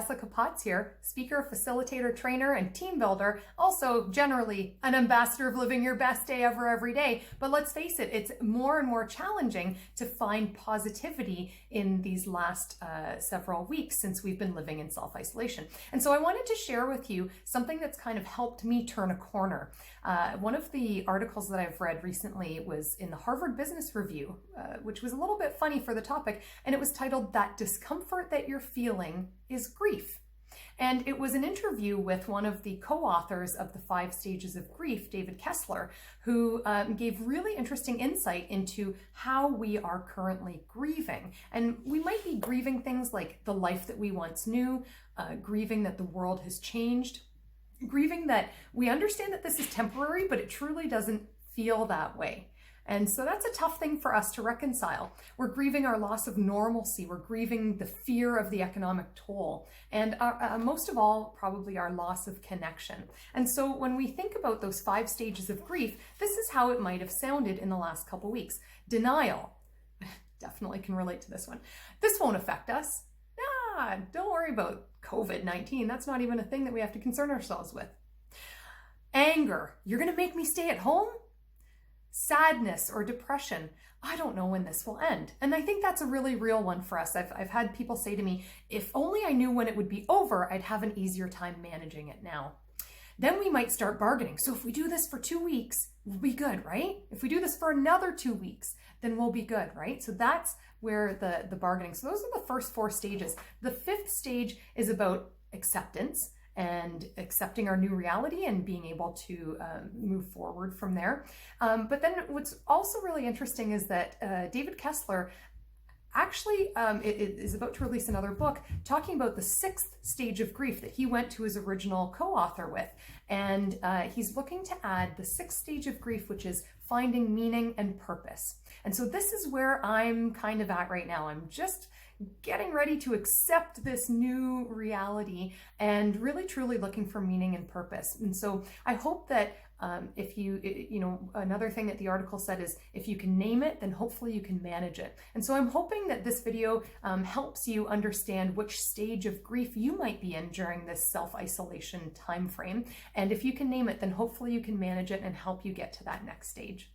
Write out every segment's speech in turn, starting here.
Jessica Potts here, speaker, facilitator, trainer, and team builder. Also, generally, an ambassador of living your best day ever every day. But let's face it, it's more and more challenging to find positivity in these last several weeks since we've been living in self-isolation. And so I wanted to share with you something that's kind of helped me turn a corner. One of the articles that I've read recently was in the Harvard Business Review, which was a little bit funny for the topic, and it was titled "That Discomfort That You're Feeling is Grief." And it was an interview with one of the co-authors of the 5 Stages of Grief, David Kessler, who gave really interesting insight into how we are currently grieving. And we might be grieving things like the life that we once knew, grieving that the world has changed, grieving that we understand that this is temporary, but it truly doesn't feel that way. And so that's a tough thing for us to reconcile. We're grieving our loss of normalcy. We're grieving the fear of the economic toll. And most of all, probably our loss of connection. And so when we think about those 5 stages of grief, this is how it might have sounded in the last couple weeks. Denial. Definitely can relate to this one. This won't affect us. Nah, don't worry about COVID-19. That's not even a thing that we have to concern ourselves with. Anger. You're going to make me stay at home? Sadness or depression. I don't know when this will end. And I think that's a really real one for us. I've had people say to me, if only I knew when it would be over, I'd have an easier time managing it now. Then we might start bargaining. So if we do this for 2 weeks, we'll be good, right? If we do this for another 2 weeks, then we'll be good, right? So that's where the bargaining. So those are the first 4 stages. The 5th stage is about acceptance and accepting our new reality and being able to move forward from there. But then what's also really interesting is that David Kessler actually is about to release another book talking about the 6th stage of grief that he went to his original co-author with. And he's looking to add the 6th stage of grief, which is finding meaning and purpose. And so this is where I'm kind of at right now. I'm just getting ready to accept this new reality and really truly looking for meaning and purpose. And so I hope that if another thing that the article said is if you can name it, then hopefully you can manage it. And so I'm hoping that this video helps you understand which stage of grief you might be in during this self-isolation time frame. And if you can name it, then hopefully you can manage it and help you get to that next stage.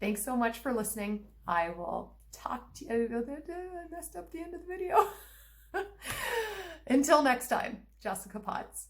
Thanks so much for listening. I will talk to you. I messed up the end of the video. Until next time, Jessica Potts.